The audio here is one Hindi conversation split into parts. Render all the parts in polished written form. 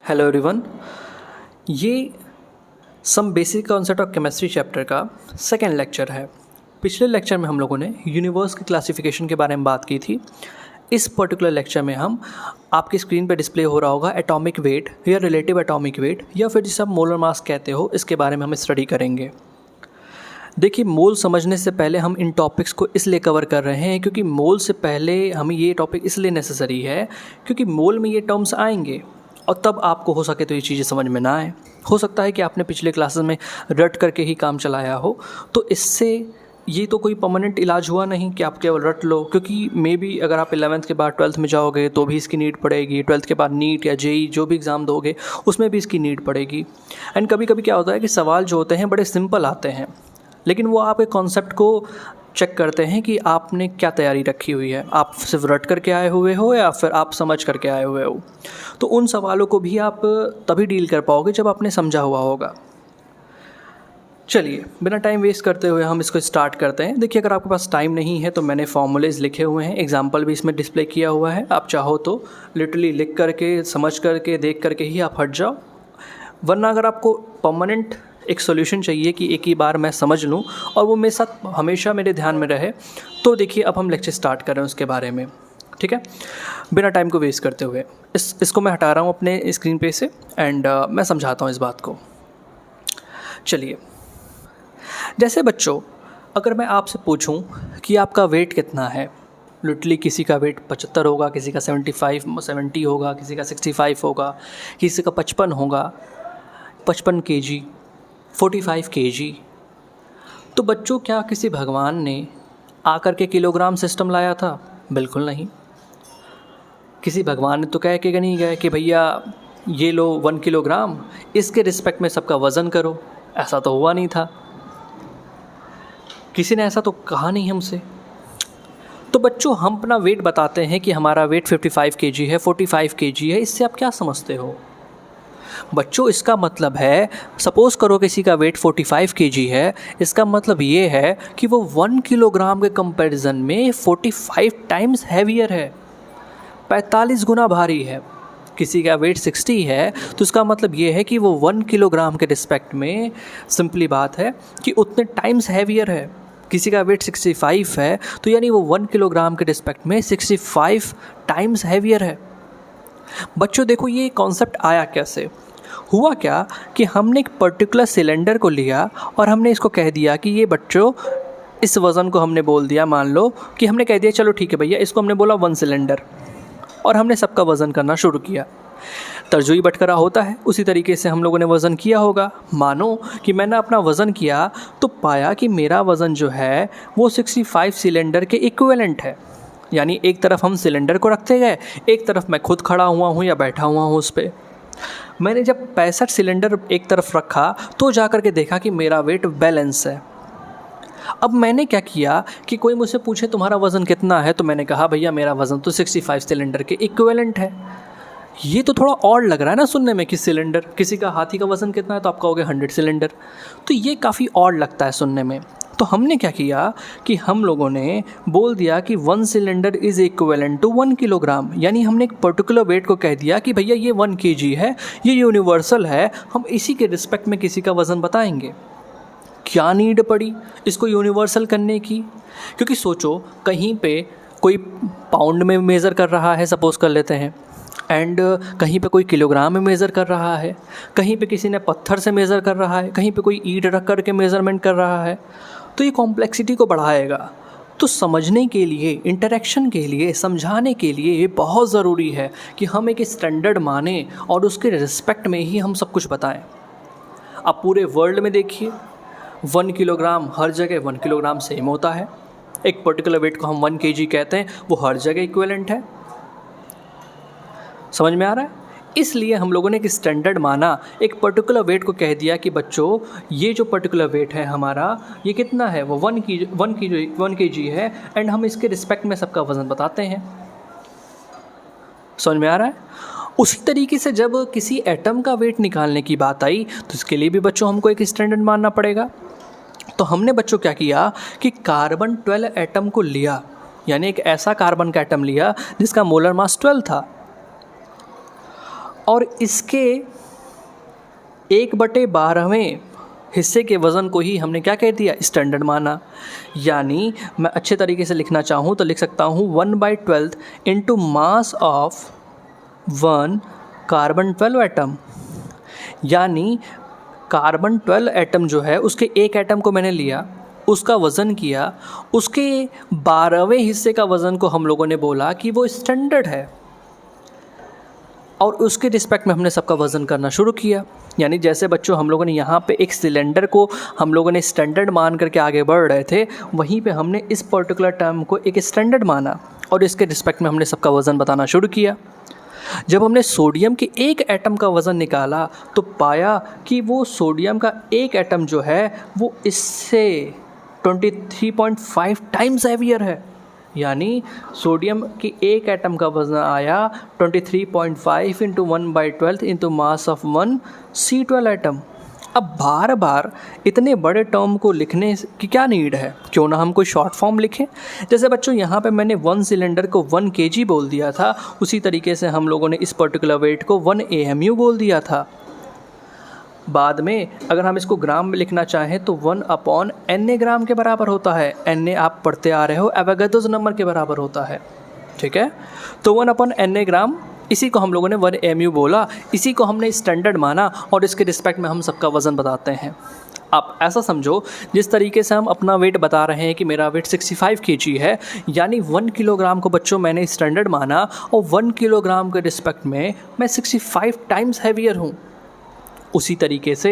Hello everyone. ये some basic concept of chemistry chapter का सेकेंड लेक्चर है। पिछले लेक्चर में हम लोगों ने यूनिवर्स की क्लासिफिकेशन के बारे में बात की थी। इस पर्टिकुलर लेक्चर में हम आपकी स्क्रीन पर डिस्प्ले हो रहा होगा एटॉमिक वेट या रिलेटिव एटॉमिक वेट या फिर जिसे आप मोलर मास कहते हो, इसके बारे में हम स्टडी करेंगे। देखिए, मोल समझने से पहले हम इन टॉपिक्स को इसलिए कवर कर रहे हैं क्योंकि मोल से पहले हमें ये टॉपिक इसलिए नेसेसरी है क्योंकि मोल में ये टर्म्स आएंगे और तब आपको हो सके तो ये चीज़ें समझ में ना आए। हो सकता है कि आपने पिछले क्लासेस में रट करके ही काम चलाया हो, तो इससे ये तो कोई परमानेंट इलाज हुआ नहीं कि आप केवल रट लो, क्योंकि मे बी अगर आप 11th के बाद 12th में जाओगे तो भी इसकी नीड पड़ेगी। 12th के बाद नीट या जेई जो भी एग्ज़ाम दोगे उसमें भी इसकी नीड पड़ेगी। एंड कभी कभी क्या होता है कि सवाल जो होते हैं बड़े सिंपल आते हैं, लेकिन वो आपके कॉन्सेप्ट को चेक करते हैं कि आपने क्या तैयारी रखी हुई है। आप सिर्फ रट करके आए हुए हो या फिर आप समझ करके आए हुए हो। तो उन सवालों को भी आप तभी डील कर पाओगे जब आपने समझा हुआ होगा। चलिए, बिना टाइम वेस्ट करते हुए हम इसको स्टार्ट करते हैं। देखिए, अगर आपके पास टाइम नहीं है तो मैंने फॉर्मूलेज लिखे हुए हैं, एग्जाम्पल भी इसमें डिस्प्ले किया हुआ है। आप चाहो तो लिटरली लिख करके, समझ करके, देख करके ही आप हट जाओ, वरना अगर आपको परमानेंट एक सॉल्यूशन चाहिए कि एक ही बार मैं समझ लूँ और वो मेरे साथ हमेशा मेरे ध्यान में रहे, तो देखिए अब हम लेक्चर स्टार्ट कर रहे हैं उसके बारे में। ठीक है, बिना टाइम को वेस्ट करते हुए इसको मैं हटा रहा हूँ अपने स्क्रीन पे से एंड मैं समझाता हूँ इस बात को। चलिए, जैसे बच्चों, अगर मैं आपसे पूछूं कि आपका वेट कितना है, लिटरली किसी का वेट 75 होगा, किसी का 70 होगा, किसी का 65 होगा, किसी का 55 होगा, 55 kg, 45 kg। तो बच्चों, क्या किसी भगवान ने आकर के किलोग्राम सिस्टम लाया था? बिल्कुल नहीं। किसी भगवान ने तो कह के नहीं गए कि भैया ये लो 1 किलोग्राम, इसके रिस्पेक्ट में सबका वज़न करो। ऐसा तो हुआ नहीं था, किसी ने ऐसा तो कहा नहीं हमसे। तो बच्चों, हम अपना वेट बताते हैं कि हमारा वेट 55 kg है, 45 kg है। इससे आप क्या समझते हो बच्चों? इसका मतलब है, सपोज़ करो किसी का वेट 45 kg है, इसका मतलब ये है कि वो 1 किलोग्राम के कंपैरिजन में 45 टाइम्स हैवियर है, 45 गुना भारी है। किसी का वेट 60 है तो इसका मतलब ये है कि वो 1 किलोग्राम के रिस्पेक्ट में, सिंपली बात है कि उतने टाइम्स हैवियर है। किसी का वेट 65 है तो यानी वो 1 किलोग्राम के रिस्पेक्ट में 65 टाइम्स हैवियर है। बच्चों देखो, ये कॉन्सेप्ट आया कैसे? हुआ क्या कि हमने एक पर्टिकुलर सिलेंडर को लिया और हमने इसको कह दिया कि ये बच्चों, इस वज़न को हमने बोल दिया, मान लो कि हमने कह दिया चलो ठीक है भैया, इसको हमने बोला 1 सिलेंडर, और हमने सबका वज़न करना शुरू किया। तरजुई बटकरा होता है, उसी तरीके से हम लोगों ने वज़न किया होगा। मानो कि मैंने अपना वज़न किया तो पाया कि मेरा वज़न जो है वो 65 सिलेंडर के इक्विवेलेंट है। यानी एक तरफ हम सिलेंडर को रखते गए, एक तरफ मैं खुद खड़ा हुआ हूँ या बैठा हुआ हूँ उस पर। मैंने जब 65 सिलेंडर एक तरफ रखा तो जा कर के देखा कि मेरा वेट बैलेंस है। अब मैंने क्या किया कि कोई मुझसे पूछे तुम्हारा वज़न कितना है, तो मैंने कहा भैया मेरा वज़न तो 65 सिलेंडर के इक्विवेलेंट है। ये तो थोड़ा और लग रहा है ना सुनने में कि सिलेंडर, किसी का हाथी का वज़न कितना है तो आप कहोगे 100 सिलेंडर, तो ये काफ़ी और लगता है सुनने में। तो हमने क्या किया कि हम लोगों ने बोल दिया कि 1 cylinder is equivalent to 1 kilogram. यानी हमने एक पर्टिकुलर वेट को कह दिया कि भैया ये 1 kg है, ये यूनिवर्सल है, हम इसी के रिस्पेक्ट में किसी का वज़न बताएंगे। क्या नीड पड़ी इसको यूनिवर्सल करने की? क्योंकि सोचो, कहीं पे कोई पाउंड में मेज़र कर रहा है, सपोज़ कर लेते हैं, एंड कहीं पे कोई किलोग्राम में मेज़र कर रहा है, कहीं पे किसी ने पत्थर से मेज़र कर रहा है, कहीं पे कोई ईंट रख करके मेज़रमेंट कर रहा है, तो ये कॉम्प्लेक्सिटी को बढ़ाएगा। तो समझने के लिए, इंटरेक्शन के लिए, समझाने के लिए ये बहुत ज़रूरी है कि हम एक स्टैंडर्ड माने और उसके रिस्पेक्ट में ही हम सब कुछ बताएं। आप पूरे वर्ल्ड में देखिए, 1 किलोग्राम हर जगह 1 किलोग्राम सेम होता है। एक पर्टिकुलर वेट को हम 1 kg कहते हैं, वो हर जगह इक्विवेलेंट है। समझ में आ रहा है? इसलिए हम लोगों ने एक स्टैंडर्ड माना, एक पर्टिकुलर वेट को कह दिया कि बच्चों ये जो पर्टिकुलर वेट है हमारा, ये कितना है, वो 1 kg है, एंड हम इसके रिस्पेक्ट में सबका वज़न बताते हैं। समझ में आ रहा है? उसी तरीके से जब किसी एटम का वेट निकालने की बात आई तो इसके लिए भी बच्चों हमको एक स्टैंडर्ड मानना पड़ेगा। तो हमने बच्चों क्या किया कि कार्बन 12 एटम को लिया, यानी एक ऐसा कार्बन का एटम लिया जिसका मोलर मास 12 था। और इसके 1/12वें हिस्से के वज़न को ही हमने क्या कह दिया, स्टैंडर्ड माना। यानी मैं अच्छे तरीके से लिखना चाहूँ तो लिख सकता हूँ 1/12 into mass of 1 carbon 12 atom. यानी कार्बन 12 एटम जो है उसके एक एटम को मैंने लिया, उसका वज़न किया, उसके 12वें हिस्से का वज़न को हम लोगों ने बोला कि वो स्टैंडर्ड है, और उसके रिस्पेक्ट में हमने सबका वज़न करना शुरू किया। यानी जैसे बच्चों हम लोगों ने यहाँ पे एक सिलेंडर को हम लोगों ने स्टैंडर्ड मान करके आगे बढ़ रहे थे, वहीं पे हमने इस पर्टिकुलर टर्म को एक स्टैंडर्ड माना और इसके रिस्पेक्ट में हमने सबका वज़न बताना शुरू किया। जब हमने सोडियम के एक एटम का वज़न निकाला तो पाया कि वो सोडियम का एक एटम जो है वो इससे 23.5 टाइम्स हैवियर है। यानी सोडियम की एक एटम का वज़न आया 23.5 into 1/12 into mass of 1 C12 atom. अब बार बार इतने बड़े टर्म को लिखने की क्या नीड है, क्यों ना हम कोई शॉर्ट फॉर्म लिखें। जैसे बच्चों यहाँ पे मैंने 1 सिलेंडर को 1 kg बोल दिया था, उसी तरीके से हम लोगों ने इस पर्टिकुलर वेट को 1 AMU बोल दिया था। बाद में अगर हम इसको ग्राम में लिखना चाहें तो 1/Na ग्राम के बराबर होता है। Na आप पढ़ते आ रहे हो एवोगाड्रोस नंबर के बराबर होता है, ठीक है। तो 1/Na ग्राम, इसी को हम लोगों ने 1 AMU बोला, इसी को हमने स्टैंडर्ड माना और इसके रिस्पेक्ट में हम सबका वज़न बताते हैं। आप ऐसा समझो जिस तरीके से हम अपना वेट बता रहे हैं कि मेरा वेट 65 kg है, यानी 1 किलोग्राम को बच्चों मैंने स्टैंडर्ड माना और 1 किलोग्राम के रिस्पेक्ट में मैं 65 टाइम्स हैवियर हूँ। उसी तरीके से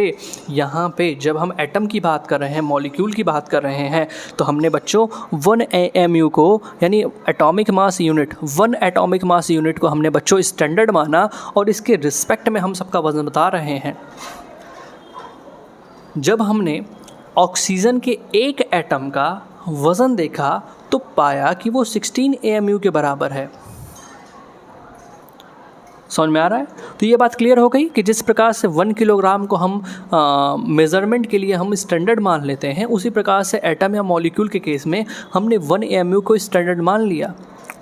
यहाँ पे जब हम एटम की बात कर रहे हैं, मॉलिक्यूल की बात कर रहे हैं, तो हमने बच्चों 1 AMU को यानी atomic mass unit, 1 atomic mass unit को हमने बच्चों स्टैंडर्ड माना और इसके रिस्पेक्ट में हम सबका वज़न बता रहे हैं। जब हमने ऑक्सीजन के एक एटम का वज़न देखा तो पाया कि वो 16 AMU के बराबर है। समझ में आ रहा है? तो ये बात क्लियर हो गई कि जिस प्रकार से 1 किलोग्राम को हम मेज़रमेंट के लिए हम स्टैंडर्ड मान लेते हैं, उसी प्रकार से एटम या मॉलिक्यूल के केस में हमने 1 AMU को स्टैंडर्ड मान लिया।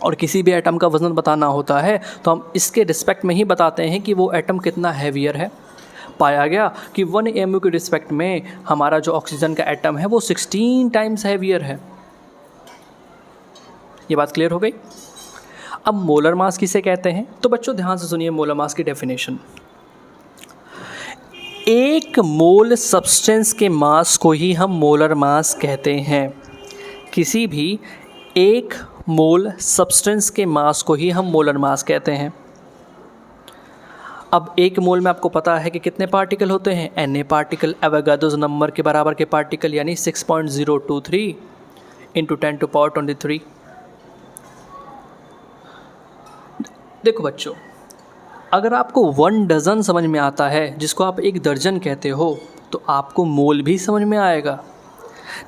और किसी भी एटम का वज़न बताना होता है तो हम इसके रिस्पेक्ट में ही बताते हैं कि वो एटम कितना हैवियर है। पाया गया कि 1 AMU के रिस्पेक्ट में हमारा जो ऑक्सीजन का एटम है वो 16 टाइम्स हैवियर है। ये बात क्लियर हो गई। अब मोलर मास किसे कहते हैं, तो बच्चों ध्यान से सुनिए मोलर मास की डेफिनेशन। एक मोल सब्सटेंस के मास को ही हम मोलर मास कहते हैं। किसी भी एक मोल सब्सटेंस के मास को ही हम मोलर मास कहते हैं। अब एक मोल में आपको पता है कि कितने पार्टिकल होते हैं, Na पार्टिकल, एवोगाड्रोस नंबर के बराबर के पार्टिकल, यानी 6.023 इंटू 10⁻23। देखो बच्चों, अगर आपको 1 डज़न समझ में आता है, जिसको आप 1 दर्जन कहते हो, तो आपको मोल भी समझ में आएगा।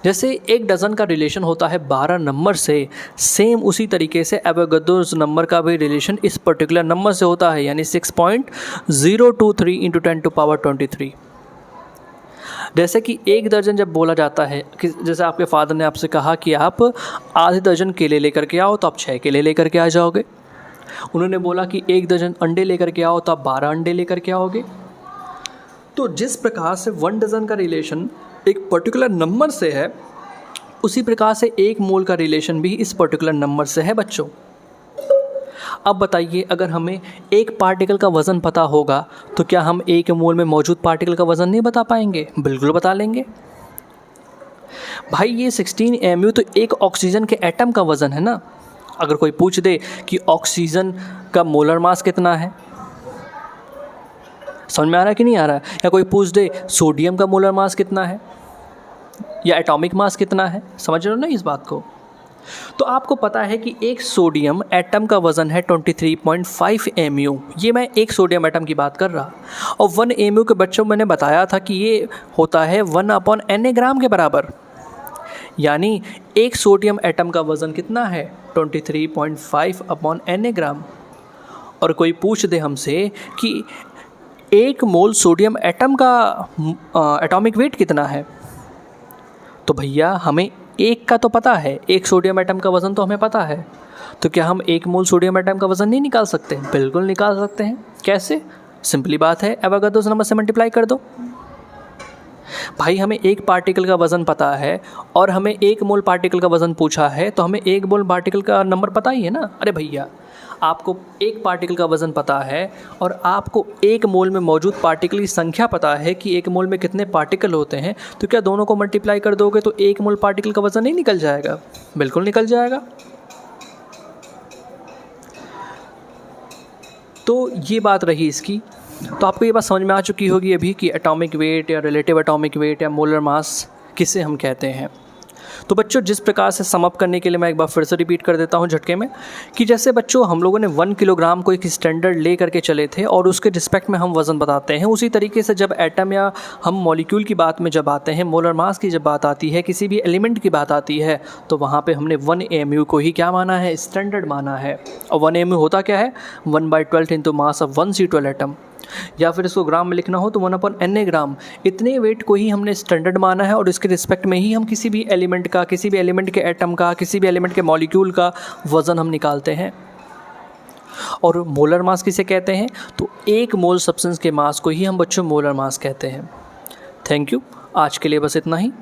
जैसे 1 डज़न का रिलेशन होता है 12 नंबर से, सेम उसी तरीके से एवोगाड्रोस नंबर का भी रिलेशन इस पर्टिकुलर नंबर से होता है, यानी 6.023 इंटू 10⁻23। जैसे कि 1 दर्जन जब बोला जाता है कि जैसे आपके फादर ने आपसे कहा कि आप आधे दर्जन केले लेकर के आओ, तो आप 6 केले लेकर के आ जाओगे। उन्होंने बोला कि 1 दर्जन अंडे लेकर के आओ, तो आप 12 अंडे लेकर के आओगे। तो जिस प्रकार से 1 डज़न का रिलेशन एक पर्टिकुलर नंबर से है, उसी प्रकार से 1 मोल का रिलेशन भी इस पर्टिकुलर नंबर से है बच्चों। अब बताइए, अगर हमें एक पार्टिकल का वज़न पता होगा तो क्या हम 1 मोल में मौजूद पार्टिकल का वज़न नहीं बता पाएंगे? बिल्कुल बता लेंगे भाई। ये 16 AMU तो एक ऑक्सीजन के एटम का वज़न है ना। अगर कोई पूछ दे कि ऑक्सीजन का मोलर मास कितना है, समझ में आ रहा है कि नहीं आ रहा है? या कोई पूछ दे सोडियम का मोलर मास कितना है या एटॉमिक मास कितना है, समझ रहे हो ना इस बात को? तो आपको पता है कि एक सोडियम एटम का वज़न है 23.5 AMU। ये मैं एक सोडियम एटम की बात कर रहा, और 1 AMU के बच्चों मैंने बताया था कि ये होता है 1/Na ग्राम के बराबर। यानी एक सोडियम एटम का वज़न कितना है? 23.5/Na ग्राम। और कोई पूछ दे हमसे कि 1 मोल सोडियम एटम का एटॉमिक वेट कितना है, तो भैया हमें एक का तो पता है, एक सोडियम एटम का वज़न तो हमें पता है। तो क्या हम 1 मोल सोडियम एटम का वज़न नहीं निकाल सकते? बिल्कुल निकाल सकते हैं। कैसे? सिंपली बात है, एवोगाड्रोस नंबर से मल्टीप्लाई कर दो। भाई हमें एक पार्टिकल का वज़न पता है और हमें 1 मोल पार्टिकल का वज़न पूछा है, तो हमें 1 मोल पार्टिकल का नंबर पता ही है ना। अरे भैया, आपको एक पार्टिकल का वज़न पता है और आपको 1 मोल में मौजूद पार्टिकल की संख्या पता है कि 1 मोल में कितने पार्टिकल होते हैं, तो क्या दोनों को मल्टीप्लाई कर दोगे तो 1 मोल पार्टिकल का वज़न नहीं निकल जाएगा? बिल्कुल निकल जाएगा। तो ये बात रही इसकी। तो आपको ये बात समझ में आ चुकी होगी अभी कि एटॉमिक वेट या रिलेटिव एटॉमिक वेट या मोलर मास किसे हम कहते हैं। तो बच्चों, जिस प्रकार से सम अप करने के लिए मैं एक बार फिर से रिपीट कर देता हूँ झटके में, कि जैसे बच्चों हम लोगों ने 1 किलोग्राम को एक स्टैंडर्ड ले करके चले थे और उसके रिस्पेक्ट में हम वज़न बताते हैं, उसी तरीके से जब एटम या हम मॉलिक्यूल की बात में जब आते हैं, मोलर मास की जब बात आती है, किसी भी एलिमेंट की बात आती है, तो वहाँ पे हमने 1 AMU को ही क्या माना है? स्टैंडर्ड माना है। और 1 AMU होता क्या है? 1/12 into mass of 1 C12 atom, या फिर इसको ग्राम में लिखना हो तो 1/Na ग्राम। इतने वेट को ही हमने स्टैंडर्ड माना है और इसके रिस्पेक्ट में ही हम किसी भी एलिमेंट का, किसी भी एलिमेंट के एटम का, किसी भी एलिमेंट के मॉलिक्यूल का वज़न हम निकालते हैं। और मोलर मास किसे कहते हैं? तो 1 मोल सब्सटेंस के मास को ही हम बच्चों मोलर मास कहते हैं। Thank you. आज के लिए बस इतना ही।